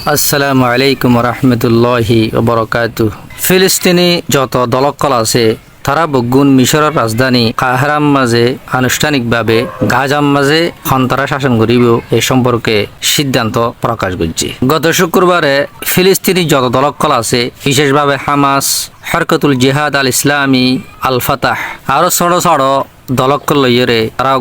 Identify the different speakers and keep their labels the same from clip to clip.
Speaker 1: আসসালামু আলাইকুম রহমতুল্লাহি ওবরাকাতু। ফিলিস্তিনি যত দলকল আছে তারা বগুন মিশরের রাজধানী কায়রোর মাঝে আনুষ্ঠানিকভাবে গাজার মাঝে সন্ত্রাস শাসন করিব এই সম্পর্কে সিদ্ধান্ত প্রকাশ করছে। গত শুক্রবারে ফিলিস্তিনি যত দলকল আছে বিশেষভাবে হামাস, হরকতুল জিহাদ আল ইসলামী, আল ফাতাহ আরো ছোট ছোট দলকল লইয়ে তারা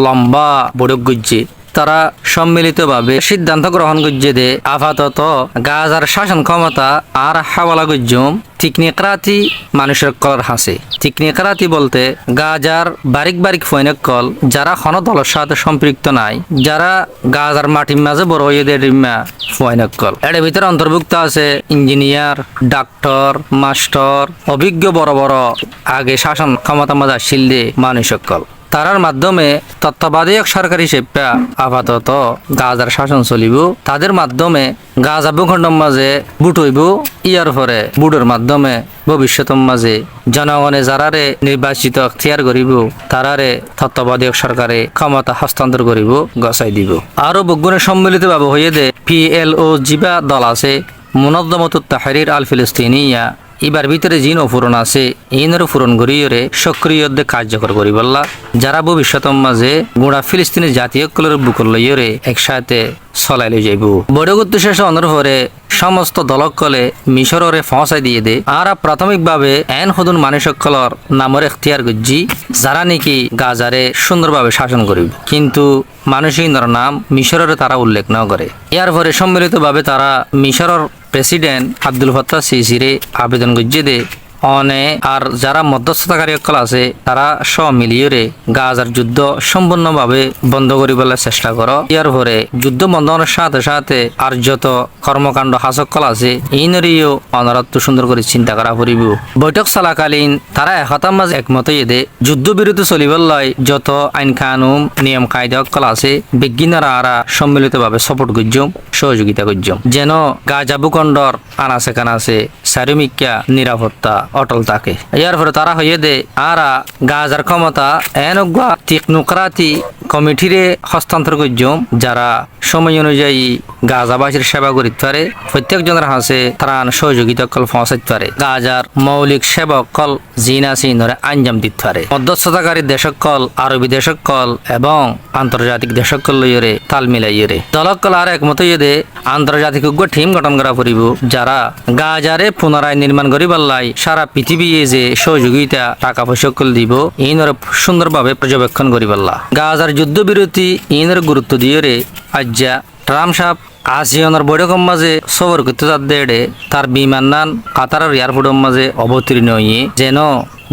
Speaker 1: লম্বা বৈঠক করছে। তারা সম্মিলিতভাবে সিদ্ধান্ত গ্রহণ করছে যে আপাতত গাজার শাসন ক্ষমতা আর হাওয়ালা গজ্জম তিকনিকরাতি মানুষের কলার হাসে। তিকনিকরাতি বলতে গাজার বারিক বারিক ফৈনক কল যারা কোনো দলের সাথে সম্পৃক্ত নাই, যারা গাজার মাটির মাঝে বড় হয়ে দেয় ফৈনক কল। এর ভিতরে অন্তর্ভুক্ত আছে ইঞ্জিনিয়ার, ডাক্তার, মাস্টার, অভিজ্ঞ বড় বড় আগে শাসন ক্ষমতা মাঝে আসছিল দে মানুষের কল। তারার মাধ্যমে তত্ত্বাবধায়ক সরকার হিসেবে আপাতত গাজার শাসন চলিব। তাদের মাধ্যমে গাজা ভূখণ্ডের মাঝে বুট হইব। ইয়ার পরে বুটের মাধ্যমে ভবিষ্যতের মাঝে জনগণে যারারে নির্বাচিত এখতিয়ার করিব তারারে তত্ত্বাবধায়ক সরকারে ক্ষমতা হস্তান্তর করিব, গছাই দিব। আরো বগুনে সম্মিলিতভাবে হয়ে দে PLO জিবা দল আছে, মুনজ্জমাতুত তাহরির আল ফিলিস্তিনিয়া, এবার ভিতরে জিন অপূরণ আছে ইনের পূরণ করিয়ে সক্রিয় কার্যকর করি বললা, যারা ভবিষ্যতের মাঝে গোড়া ফিলিস্তিনি জাতীয় কলের বুকর লইয়ে একসাথে চলাই লই যাইব। বৈঠক শেষে অনুরোধে সমস্ত দলকলে মিশরে পৌঁছাই দিয়ে দে। আর প্রাথমিকভাবে এন হদুন মানুষকলর নামের এখতিয়ার গজ্জি যারা নাকি গাজারে সুন্দরভাবে শাসন করিব, কিন্তু মানুষের নাম মিশরের তারা উল্লেখ ন করে। ইয়ার পরে সম্মিলিতভাবে তারা মিশরের প্রেসিডেন্ট আব্দুল ফাত্তাহ সিসিরে আবেদন করছে দে অনে আর যারা মধ্যস্থতাকারী সকল আছে তারা সব মিলিয়ে গাজার যুদ্ধ সম্পূর্ণভাবে বন্ধ করিবার চেষ্টা করো। ইয়ার পরে যুদ্ধ বন্ধনের সাথে সাথে আর যত কর্মকাণ্ড হাসকল আছে ইনরিও অনারত্ব সুন্দর করে চিন্তা করা পড়িব। বৈঠক চলাকালীন তারা একতার মাঝে একমত দে যুদ্ধ বিরতি চলিবার লাই যত আইন কানুন নিয়ম কায়দা সকল আছে বিজ্ঞানীরা আরা সম্মিলিতভাবে সাপোর্ট করছম, সহযোগিতা করছম, যেন গাজা ভূখণ্ডর আনাচে কানাচে চারিমিকা নিরাপত্তা অটল থাকে। ইয়ার পরে তারা হইয়ে দে আরা গাজার ক্ষমতা এনেগুয়া টেকনোক্রাতি কমিটিরে হস্তান্তর করছম, যারা সময় অনুযায়ী গাজাবাসীর সেবা করিতে পারে, প্রত্যেকজনের হাসে ত্রাণ সহযোগিতা কল পৌঁছাইতে পারে, গাজার মৌলিক সেবক কল জিনা সিনরে আঞ্জাম দিতে পারে। মধ্যস্থতাকারী দেশক কল, আরবি দেশক কল এবং আন্তর্জাতিক দেশক কল লইয়ে তাল মিলাইয়ে দলক কল আর একমত হইয়ে দে আন্তর্জাতিক টিম গঠন করা পড়িব, যারা গাজারে পুনরায় নির্মাণ করিবার লাই সারা পৃথিবী যে সহযোগিতা টাকা পয়সা কল দিব ইনর সুন্দরভাবে পর্যবেক্ষণ করিবাল্লা। গাজার যুদ্ধবিরতি ইনের গুরুত্ব দিয়ে আজ্জা ট্রাম্প সাহেব আসিয়নের বৈঠকের মাঝে সবর করতে দেড়ে তার বিমান নান কাতারের এয়ারপোর্টের মাঝে অবতীর্ণ হয়ে যেন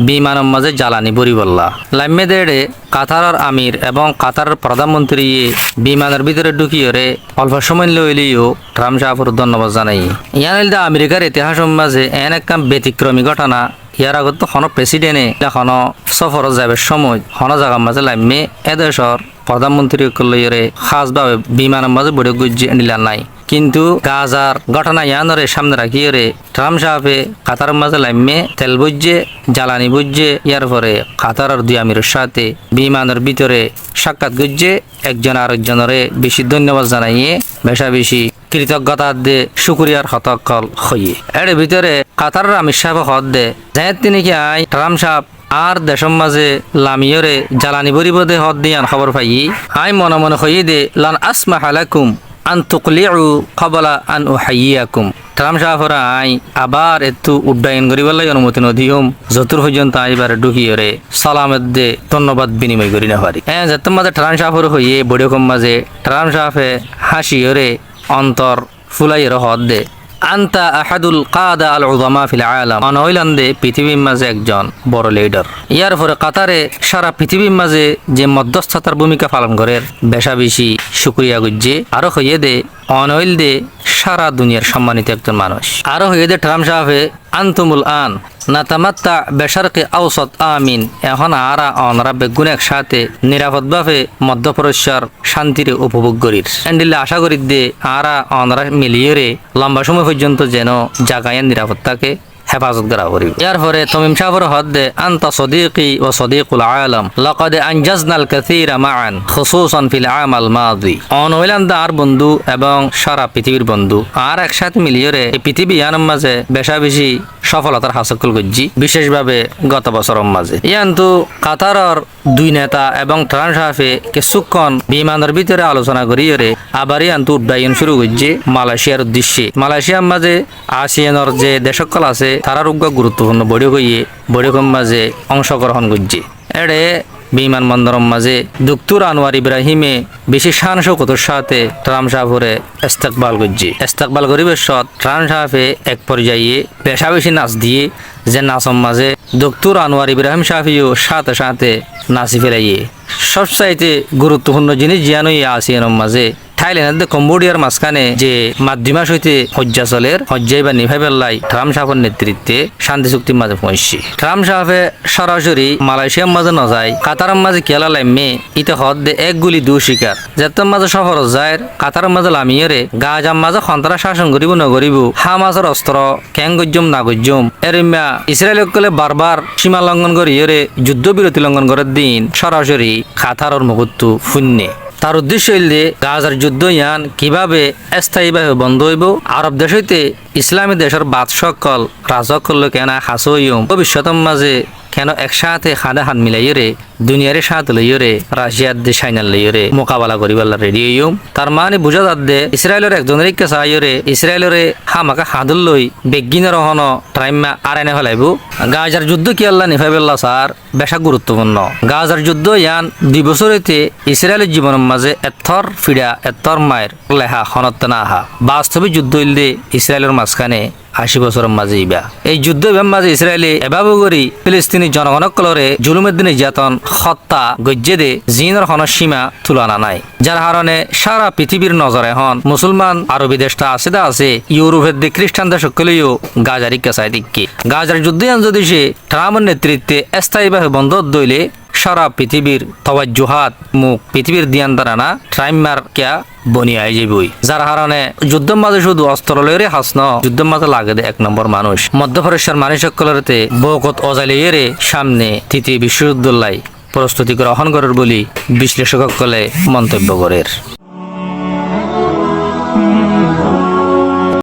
Speaker 1: বিমানের মাঝে জ্বালানি বরি বললা লাম্মে দেড়ে কাতারের আমির এবং কাতারের প্রধানমন্ত্রী বিমানের ভিতরে ঢুকিয়ে অল্প সময় লইলেও ট্রাম্প সাহেবের ধন্যবাদ জানাই। ইয়ানিলদা আমেরিকার ইতিহাসের মাঝে এন একটা ব্যতিক্রমী ঘটনা। ইয়ার আগত কোনো প্রেসিডেন্টে এখনো সফর যাবে সময় কোনো জায়গার মাঝে লাম্মে এদেশের প্রধানমন্ত্রী লইয়ে খাসভাবে বিমানের মাঝে বৈঠক গুজি নিলা নাই, কিন্তু গাজার ঘটনা ইয়ানরে সামনে রাখিয়ে ট্রাম্প সাহেবে কাতারের মাঝে লাম্মে তেল বুঝছে জ্বালানি বুঝছে। ইয়ার পরে কাতারের দুই আমিরের সাথে বিমানের ভিতরে সাক্ষাৎ গুজছে, একজন আরেকজনের বেশি ধন্যবাদ জানাইয়ে বেশা বেশি কৃতজ্ঞতা দে শুক্রিয়ার হতকল হইয়ে। এর ভিতরে কাতারের আমির সাহেব হদ দে যাই তিনি কি আই ট্রাম্প সাহেব আর দেশের মাঝে লামিয়রে জ্বালানি বরিবদে হদ দিয়ান খবর পাই আই মনে মনে হইয়ে দে লান আসমা হালাকুম আন তুকলিউ কবলা আন উহাইয়াকুম। ট্রাম্প সাহেবরা আই আবার একটু উড্ডয়ন করিবার অনুমতি নদীম যতুর পর্যন্ত আইবার ঢুকিয়ে সালামের দে ধন্যবাদ বিনিময় করি না পারি। হ্যাঁ যেতার মাঝে ট্রাম্প সাহেবের হইয়ে বৈঠকের মাঝে ট্রাম্প সাহেবে হাসিয়ে অন্তর ফুলাইয়ের হদ দে আন্তা আহাদুল কাদা আল উযামা ফিল আলাম, অনইলান্দে পৃথিবীর মাঝে একজন বড় লিডার। ইয়ার পরে কাতারে সারা পৃথিবীর মাঝে যে মধ্যস্থতার ভূমিকা পালন করে বেশা বেশি শুক্রিয়া গুজ্জে আরো হইয়ে দে অনইল দে সারা দুনিয়ার সম্মানিত একজন মানুষ। আরো হইয়ে দে ট্রাম্প সাহেবে আনতুমুল আন নাতামাত্তা বেসারকে আওসত আমিন, এখন আরা অনরা বেগুন একসাথে নিরাপদভাবে মধ্যপ্রদেশের শান্তিরে উপভোগ করির এন্ডিলে আশা করি দে আরা অনরা মিলিয়ে লম্বা সময় পর্যন্ত যেন জাগায় নিরাপদ থাকে। হেফাজত করা করিব। ইয়ার পরে তমিম সাহেবের হদ্দে আনতা সদিকি ও সদিকুল আলম লাকাদ আনজাজনাল কাসীরা মাআন খুসুসান ফিল আমাল মাদি। অনইলান আর বন্ধু এবং সারা পৃথিবীর বন্ধু আর একসাথে মিলিয়ে এই পৃথিবী ইয়ানোর মাঝে বেশা বেশি সফলতার হাসিল করছি, বিশেষভাবে গত বছরের মাঝে। ইয়ান্তু কাতারর দুই নেতা এবং ট্রান্স হাফে কিছুক্ষণ বিমানের ভিতরে আলোচনা করিয়ে আবার ইয়ান্তু উড্ডয়ন শুরু করছে মালয়েশিয়ার উদ্দেশ্যে। মালয়েশিয়ার মাঝে আসিয়ানের যে দেশকল আছে তারার গুরুত্বপূর্ণ বৈঠকের মাঝে অংশগ্রহণ করছে। এড়ে বিমানবন্দরের মাঝে দুক্তুর আনোয়ার ইব্রাহিমে বেশি শান শৌকতের সাথে ট্রাম্প সাহেবরে ইস্তেকবাল করছে। ইস্তেকবাল করিবার সৎ ট্রাম্প সাহেবে এক পর্যায়ে বেশা বেশি নাচ দিয়ে যে নাচের মাঝে দুক্তুর আনোয়ার ইব্রাহিম সাহেবেও সাথে সাথে নাচি ফেলাইয়ে। সবচাইতে গুরুত্বপূর্ণ জিনিস জিয়ানই আসিয়ানোর মাঝে থাইল্যান্ড কম্বোডিয়ার মাঝখানে যে মাধ্যমাস হইতে হজ্জা চলের হজ্জাই বা নিভাই পেল্লাই ট্রাম্প সাহেবের নেতৃত্বে শান্তি চুক্তির মাঝে পৌঁছছি। ট্রাম্প সাহেবে সরাসরি মালয়েশিয়ার মাঝে নজায় কাতারের মাঝে কেলা লাইমে ইতে হদ্দে এক গুলি দু শিকার যেতর মাঝে সফর যায় কাতারের মাঝে লামিয়ে গাজার মাঝে সন্ত্রাস শাসন করিব নগরিব হামাসের অস্ত্র ক্যাং গজ্জম না গজ্জম এরিমা ইসরায়েল কলে বারবার সীমা লঙ্ঘন করিয়ে যুদ্ধবিরতি লঙ্ঘন করার দিন সরাসরি কাতারের মুহূর্ত শূন্যে। তার উদ্দেশ্য হইলে গাজার যুদ্ধ ইয়ান কিভাবে স্থায়ীভাবে বন্ধ হইব, আরব দেশ হইতে ইসলামী দেশের বাদ সকল রাজকল কেন হাস হইম ভবিষ্যতের মাঝে কেন একসাথে হাতে হাত মিলাইয়ে দুনিয়ারে সাথ লইয়ে রাশিয়ার দে সাইনাল লইয়ে মোকাবেলা করিবার রেডি হইম। তার মানে বুঝা যাচ্ছে ইসরায়েলের একজনের ইচ্ছা চাইয়ে ইসরায়েলের হামাকা হাদুল লই বেগিনের হন টাইমা আর এনে ফেলাইব। গাজার যুদ্ধ কি আল্লাহ নিভাইবেল্লা স্যার বেশা গুরুত্বপূর্ণ। গাজার যুদ্ধ ইয়ান 2 বছর হইতে ইসরায়েলের জীবনের মাঝে এথর ফিডা এথর মায়ের লেহা হনতে না আহা বাস্তবে যুদ্ধ হইলে ইসরায়েলের মাঝখানে 80 বছরের মাঝে ইবা এই যুদ্ধ মাঝে ইসরায়েলে এভাবে করি ফিলিস্তিনি জনগণক কলরে জুলুমের দিন নির্যাতন হত্যা গজ্জে দে জিনের হন সীমা তুলনা নাই, যার কারণে সারা পৃথিবীর নজরে হন মুসলমান আরবি দেশটা আছে দা আছে ইউরোপের দিক খ্রিস্টান দেশ সকলেও গাজার ইচ্ছা দিকে গাজার যুদ্ধ যদি সে ট্রাম্পের নেতৃত্বে স্থায়ীভাবে বন্ধ দইলে সারা পৃথিবীর তওয়াজ্জুহাত মুখ পৃথিবীর দিয়ান দ্বারা ট্রাইমার কিয়া বনিয়াই যাবই, যার কারণে যুদ্ধের মাঝে শুধু অস্ত্র লইরে হাসন যুদ্ধের মাঝে লাগে এক নম্বর মানুষ মধ্যপ্রদেশের মানুষ সকলতে বকত অজালিয়ে সামনে তৃতীয় বিশ্বযুদ্ধ লাই প্রস্তুতি গ্রহণ করার বলি বিশ্লেষক সকলে মন্তব্য করেন।